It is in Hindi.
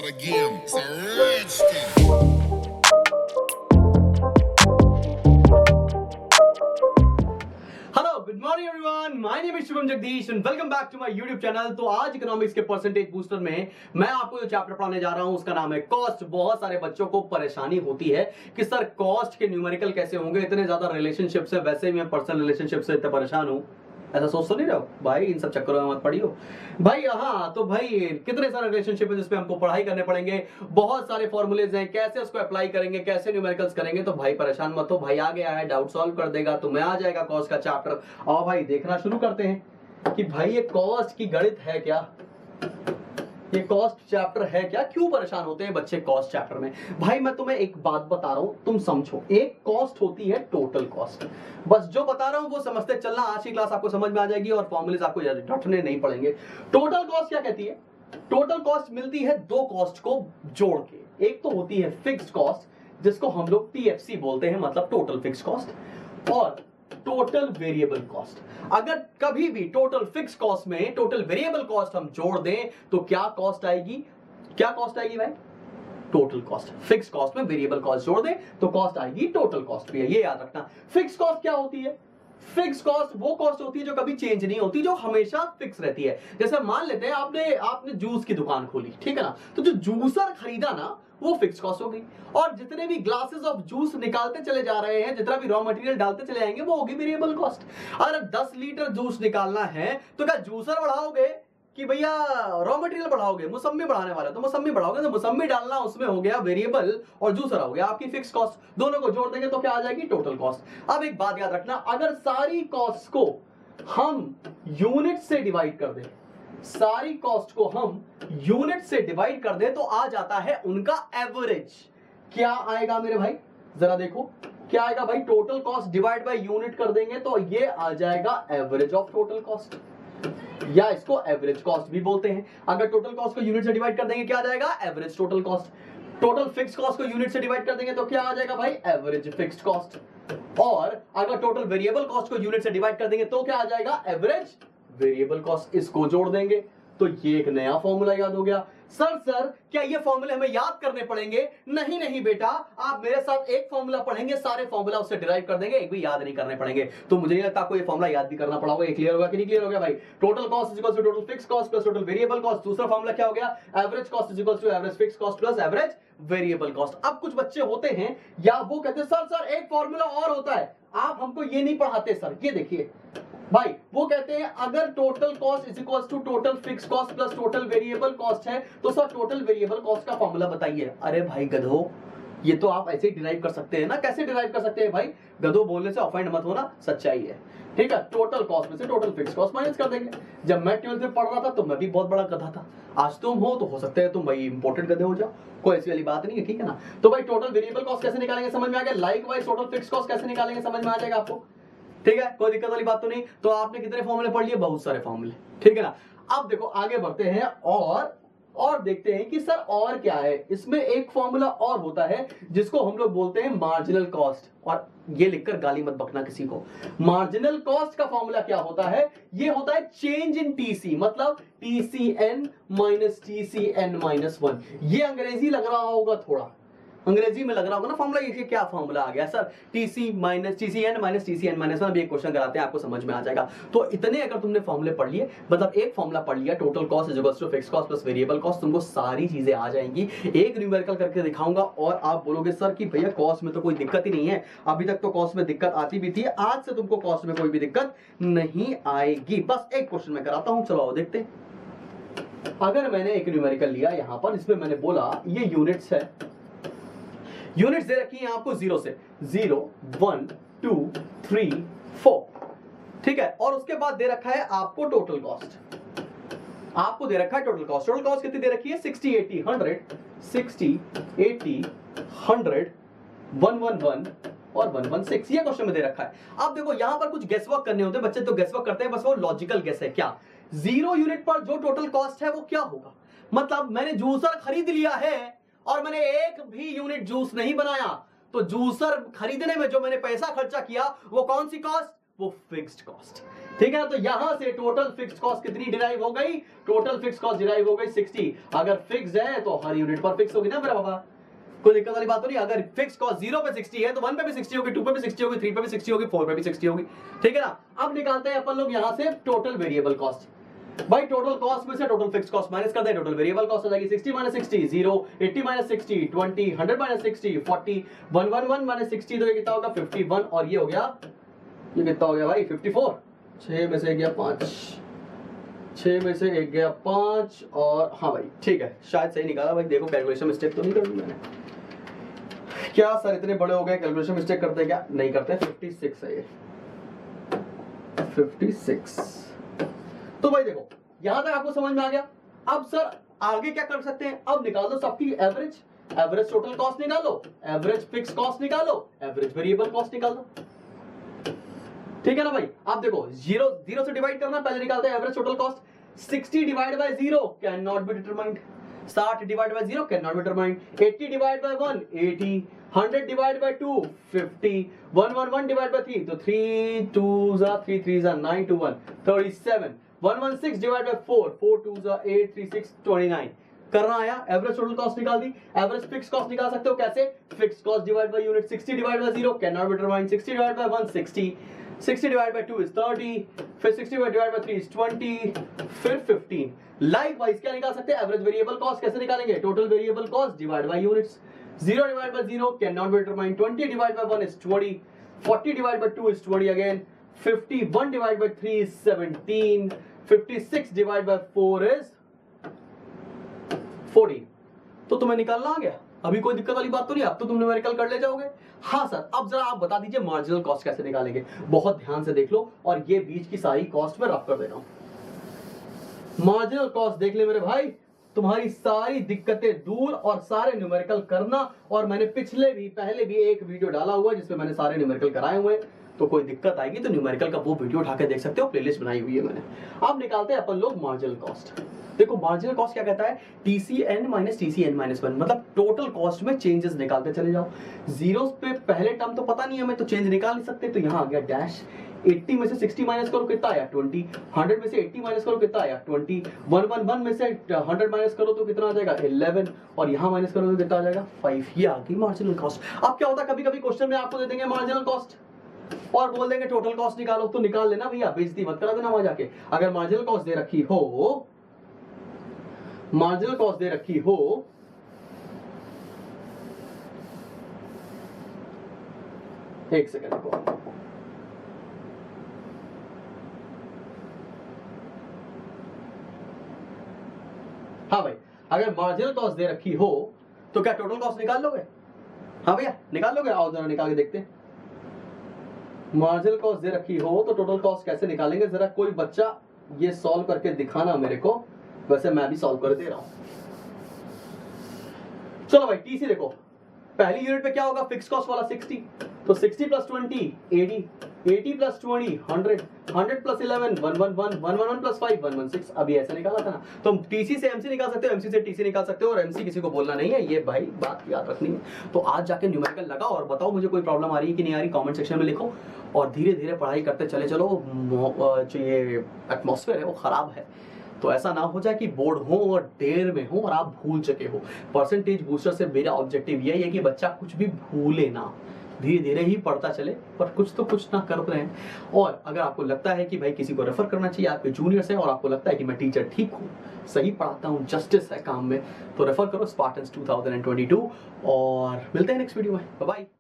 start again. It's a rich thing. Hello good morning everyone, my name is Shubham Jagdish and welcome back to my YouTube channel. तो आज इकोनॉमिक्स के परसेंटेज बूस्टर में मैं आपको जो चैप्टर पढ़ाने जा रहा हूं उसका नाम है कॉस्ट। बहुत सारे बच्चों को परेशानी होती है कि सर कॉस्ट के न्यूमेरिकल कैसे होंगे, इतने ज्यादा रिलेशनशिप से, वैसे ही मैं पर्सनल रिलेशनशिप से इतना परेशान हूं। ऐसा सोच तो नहीं रहो भाई, इन सब चक्करों में मत पड़ियो भाई। हाँ तो भाई कितने सारे रिलेशनशिप है जिसपे हमको पढ़ाई करने पड़ेंगे, बहुत सारे फॉर्मूलेज हैं, कैसे उसको अप्लाई करेंगे, कैसे न्यूमेरिकल्स करेंगे। तो भाई परेशान मत हो, भाई आ गया है, डाउट सॉल्व कर देगा, तो मैं आ जाएगा कॉस्ट का चैप्टर। और भाई देखना शुरू करते हैं कि भाई ये कॉस्ट की गणित है क्या, ये कॉस्ट चैप्टर है क्या, क्यों परेशान होते हैं बच्चे कॉस्ट चैप्टर में। भाई मैं तुम्हें एक बात बता रहा हूं, तुम समझो। एक कॉस्ट होती है टोटल कॉस्ट, बस जो बता रहा हूं वो समझते चलना। आज की क्लास आपको समझ में आ जाएगी और फॉर्मूलेज आपको रटने नहीं पड़ेंगे। टोटल कॉस्ट क्या कहती है? टोटल कॉस्ट मिलती है दो कॉस्ट को जोड़ के। एक तो होती है फिक्स्ड कॉस्ट जिसको हम लोग टीएफसी बोलते हैं, मतलब टोटल फिक्स्ड कॉस्ट, और टोटल वेरिएबल कॉस्ट। अगर कभी भी टोटल फिक्स कॉस्ट में टोटल वेरिएबल कॉस्ट हम जोड़ दें तो क्या कॉस्ट आएगी? क्या कॉस्ट आएगी भाई? Total cost. फिक्स कॉस्ट में वेरिएबल कॉस्ट जोड़ दें तो कॉस्ट आएगी टोटल कॉस्ट भी है, ये याद रखना। फिक्स कॉस्ट क्या होती है? फिक्स कॉस्ट वो कॉस्ट होती है जो कभी चेंज नहीं होती, जो हमेशा फिक्स रहती है। जैसे मान लेते हैं आपने जूस की दुकान खोली, ठीक है ना, तो जो जूसर खरीदा ना वो फिक्स कॉस्ट हो गई, और जितने भी ग्लासेस ऑफ जूस निकालते चले जा रहे हैं, जितना भी रॉ मटेरियल डालते चले आएंगे, वो होगी वेरिएबल कॉस्ट। अगर 10 लीटर जूस निकालना है तो क्या जूसर बढ़ाओगे कि भैया रॉ मटेरियल बढ़ाओगे? मौसमी बढ़ाने वाला तो मौसमी बढ़ाओगे, तो मौसमी डालना उसमें हो गया वेरिएबल और जूसर हो गया आपकी फिक्स कॉस्ट। दोनों को जोड़ देंगे तो क्या आ जाएगी? Total cost. अब एक बात याद रखना, अगर सारी कॉस्ट को हम यूनिट से डिवाइड कर दें, सारी कॉस्ट को हम यूनिट से डिवाइड कर दें तो आ जाता है उनका एवरेज। क्या आएगा मेरे भाई? जरा देखो क्या आएगा भाई। Total cost divide by unit कर देंगे तो ये आ जाएगा एवरेज ऑफ टोटल कॉस्ट, या इसको एवरेज कॉस्ट भी बोलते हैं। अगर टोटल कॉस्ट को यूनिट से डिवाइड कर देंगे क्या आ जाएगा? Average total cost. Total fixed cost को यूनिट से डिवाइड कर देंगे तो क्या आ जाएगा भाई? Average fixed cost. और अगर टोटल वेरिएबल कॉस्ट को यूनिट से डिवाइड कर देंगे तो क्या आ जाएगा? Average variable cost. इसको जोड़ देंगे तो ये एक नया फॉर्मूला याद हो गया। सर क्या ये फॉर्मूले हमें याद करने पड़ेंगे? नहीं नहीं बेटा, आप मेरे साथ एक फॉर्मूला पढ़ेंगे, सारे फॉर्मूला उससे डिराइव कर देंगे, एक भी याद नहीं करने पड़ेंगे। तो मुझे नहीं लगता आपको ये फॉर्मूला याद भी करना पड़ा होगा। ये क्लियर होगा कि नहीं क्लियर हो गया भाई? Total cost is equal to total fixed cost plus total variable cost. दूसरा फॉर्मूला क्या हो गया? Average cost is equal to average fixed cost plus average variable cost. अब कुछ बच्चे होते हैं या वो कहते हैं सर एक फॉर्मूला और होता है, आप हमको ये नहीं पढ़ाते सर। ये देखिए भाई, वो कहते हैं अगर total cost is equal to total fix cost plus total variable cost है तो सर टोटल वेरिएबल कॉस्ट का फॉर्मूला बताइए। अरे भाई गधो, ये तो आप ऐसे ही डिराइव कर सकते हैं ना। कैसे डिराइव कर सकते हैं भाई? गधो बोलने से ऑफेंड मत होना, सच्चाई है, ठीक है। टोटल कॉस्ट में से टोटल फिक्स कॉस्ट माइनस कर देंगे। जब मैं 12th में पढ़ रहा था तो मैं भी बहुत बड़ा गधा था। आज तुम हो तो हो सकता है तुम भाई इंपोर्टेंट गधे हो जाओ, कोई ऐसी वाली बात नहीं है, ठीक है ना। तो भाई टोटल वेरिएबल कॉस्ट कैसे निकालेंगे समझ में आ गया। Like wise total fix cost कैसे निकालेंगे समझ में आ जाएगा आपको, ठीक है। कोई दिक्कत वाली बात तो नहीं। तो आपने कितने फॉर्मूले पढ़ लिए? बहुत सारे फॉर्मूले, ठीक है ना। अब देखो आगे बढ़ते हैं और देखते हैं कि सर और क्या है। इसमें एक फॉर्मूला और होता है जिसको हम लोग बोलते हैं मार्जिनल कॉस्ट, और ये लिखकर गाली मत बकना किसी को। मार्जिनल कॉस्ट का फॉर्मूला क्या होता है? ये होता है चेंज इन टीसी, मतलब टीसीएन माइनस टीसीएन माइनस 1। ये अंग्रेजी लग रहा होगा, थोड़ा अंग्रेजी में लग रहा होगा ना फॉर्मूला। ये क्या फॉर्मूला आ गया sir? TC minus TCN minus TCN minus 1। अभी एक क्वेश्चन कराते हैं, आपको समझ में आ जाएगा। तो इतने अगर तुमने फॉर्मूले पढ़ लिए, मतलब एक फॉर्मूला पढ़ लिया, total cost is equal to fixed cost plus variable cost, तुमको सारी चीजें आ जाएंगी। एक न्यूमेरिकल करके दिखाऊंगा और आप बोलोगे सर कि भैया कॉस्ट में तो कोई दिक्कत ही नहीं है। अभी तक तो कॉस्ट में दिक्कत आती भी थी, आज से तुमको कॉस्ट में कोई भी दिक्कत नहीं आएगी। बस एक क्वेश्चन मैं कराता हूं, चलो देखते हैं। अगर मैंने एक न्यूमेरिकल लिया यहां पर, इसमें मैंने बोला ये यूनिट्स है, यूनिट्स दे रखी हैं आपको 0 से 0 1 2 3 4, ठीक है। और उसके बाद दे रखा है आपको टोटल कॉस्ट, आपको दे रखा है टोटल कॉस्ट। टोटल कॉस्ट कितनी दे रखी है? 60 80 100, 60 80 100 111 और 116, ये क्वेश्चन में दे रखा है। अब देखो यहां पर कुछ गेस वर्क करने होते हैं, बच्चे तो गेस वर्क करते हैं, बस वो लॉजिकल गेस है। क्या 0 यूनिट पर जो टोटल कॉस्ट है वो क्या होगा? मतलब मैंने जूसर खरीद लिया है और मैंने एक भी यूनिट जूस नहीं बनाया, तो जूसर खरीदने में जो मैंने पैसा खर्चा किया वो कौन सी कॉस्ट? वो फिक्स्ड कॉस्ट। ठीक है, तो यहां से टोटल फिक्स कॉस्ट कितनी डिराइव हो गई? टोटल फिक्स कॉस्ट डिराइव हो गई 60। अगर फिक्स है तो हर यूनिट पर फिक्स होगी ना मेरा बाबा, कोई दिक्कत वाली बात तो नहीं। अगर फिक्स कॉस्ट 0 पे 60 है तो 1 पे भी 60 होगी, 2 पे भी 60 होगी, 3 पे भी 60 होगी, 4 पे भी 60 होगी, ठीक है ना। अब निकालते हैं अपन लोग यहां से टोटल वेरिएबल कॉस्ट। भाई टोटल कॉस्ट में से टोटल फिक्स कॉस्ट माइनस कर दें, टोटल वेरिएबल कॉस्ट हो जाएगी 60 माइनस 60 0, 80 माइनस 60 20, 100 माइनस 60 40, 111 माइनस 60 तो ये कितना होगा 51, और ये हो गया, ये कितना हो गया भाई 54। 6 में से एक गया 5, 6 में से एक गया 5, और हाँ भाई ठीक है, शायद सही निकाला भाई। देखो कैलकुलेशन मिस्टेक तो नहीं कर दी मैंने क्या? सर इतने बड़े हो गए, कैलकुलेशन मिस्टेक करते क्या? नहीं करते। 56 है ये, 56। तो भाई देखो यहां तक आपको समझ में आ गया। अब सर आगे क्या कर सकते हैं? अब निकाल दो सबकी एवरेज, एवरेज टोटल कॉस्ट निकालो, एवरेज फिक्स कॉस्ट निकालो, एवरेज वेरिएबल कॉस्ट निकाल दो, ठीक है ना भाई। आप देखो 0 से डिवाइड करना, पहले निकालते हैं average total cost. 60 divide by 0 can not be determined, 60 divide by 0 can not be determined, 80 divide by 1 80, 100 divide by 2 50, 111 divide by 3 तो 3 2 जा 3 3 जा 9 2 1 37, 116 डिवाइड बाय 4 4 2 जा 8 3 6 29। करना आया, एवरेज टोटल कॉस्ट निकाल दी। एवरेज फिक्स कॉस्ट निकाल सकते हो कैसे? Fix cost divide by unit, 60 divide by 0 can not be determined, 60 divide by 1 60, 60 divide by 2 is 30, फिर 60 डिवाइड बाय 3 is 20, फिर 15। लाइकवाइज क्या निकाल सकते हैं? एवरेज वेरिएबल कॉस्ट कैसे निकालेंगे? Total variable cost divide by units, 0 divide by 0 can not be determined, 20 divide by 1 is 20, 40 divide by 2 is 20 again, 51 divide by 3 is 17, 56 divide by 4 is 14। तो तुम्हें निकालना आ गया, अभी कोई दिक्कत वाली बात तो नहीं, अब तो तुम न्यूमेरिकल कर ले जाओगे। हाँ सर, अब जरा आप बता दीजिए मार्जिनल कॉस्ट कैसे निकालेंगे। बहुत ध्यान से देख लो, और ये बीच की सारी कॉस्ट में रफ कर दे रहा हूं। मार्जिनल कॉस्ट देख ले मेरे भाई, तुम्हारी सारी दिक्कतें दूर और सारे न्यूमेरिकल करना। और मैंने पहले भी एक वीडियो डाला हुआ है जिसमें मैंने सारे न्यूमेरिकल कराए हुए हैं, तो कोई दिक्कत आएगी तो न्यूमेरिकल का वो वीडियो उठा के देख सकते हो, प्लेलिस्ट बनाई हुई है मैंने। अब निकालते हैं अपन लोग मार्जिनल कॉस्ट। देखो मार्जिनल कॉस्ट क्या कहता है? TCN माइनस TCN माइनस 1, मतलब टोटल कॉस्ट में चेंजेस निकालते चले जाओ। जीरोस पे पहले टर्म तो पता नहीं हमें, तो चेंज निकाल नहीं सकते, तो यहां आ गया डैश। 80 में से 60 माइनस करो कितना आया 20, 100 में से 80 माइनस करो कितना आया 20, 111 में से 100 माइनस करो तो कितना आ जाएगा 11, और यहां माइनस करो तो कितना आ जाएगा 5। ये आ गई मार्जिनल कॉस्ट। अब क्या होता है, कभी कभी क्वेश्चन में आपको दे देंगे मार्जिनल कॉस्ट और बोल देंगे टोटल कॉस्ट निकालो, तो निकाल लेना भैया, बेइज्जती मत करा देना वहां जाके। अगर मार्जिनल कॉस्ट दे रखी हो, मार्जिनल कॉस्ट दे रखी हो, एक सेकंड को, हाँ भाई, अगर मार्जिनल कॉस्ट दे रखी हो तो क्या टोटल कॉस्ट निकाल लोगे? हाँ भैया निकाल लोगे? आओ जरा निकाल के देखते हैं। मार्जिनल कॉस्ट दे रखी हो तो टोटल कॉस्ट कैसे निकालेंगे? जरा कोई बच्चा ये सॉल्व करके दिखाना मेरे को, वैसे मैं भी सॉल्व कर दे रहा हूं। चलो भाई टीसी देखो, पहली यूनिट पे क्या होगा? फिक्स कॉस्ट वाला 60, तो 60 प्लस 20 80, 80 प्लस 20 100, 100 प्लस 11 111, 111 प्लस 5 116। अभी ऐसा निकाला था ना, तो टीसी से एमसी निकाल सकते हो, एमसी से टीसी निकाल सकते हो, और एमसी किसी को बोलना नहीं है, ये भाई बात याद रखनी है। तो आज जाके न्यूमेरिकल लगा और बताओ मुझे कोई प्रॉब्लम आ रही है कि नहीं आ रही, कमेंट सेक्शन में लिखो। और धीरे धीरे पढ़ाई करते चले चलो, जो ये एटमॉस्फेयर है वो खराब है, तो ऐसा ना हो जाए कि बोर्ड हो और देर में हो और आप भूल चुके हो। परसेंटेज बूस्टर से मेरा ऑब्जेक्टिव यही है कि बच्चा कुछ भी भूले ना, धीरे धीरे ही पढ़ता चले, पर कुछ तो कुछ ना कर रहे हैं। और अगर आपको लगता है कि भाई किसी को रेफर करना चाहिए, आपके जूनियर्स हैं और आपको लगता है कि मैं टीचर ठीक हूँ, सही पढ़ाता हूँ, जस्टिस है काम में, तो रेफर करो स्पार्टन्स 2022। और मिलते हैं नेक्स्ट वीडियो में, बाय बाय।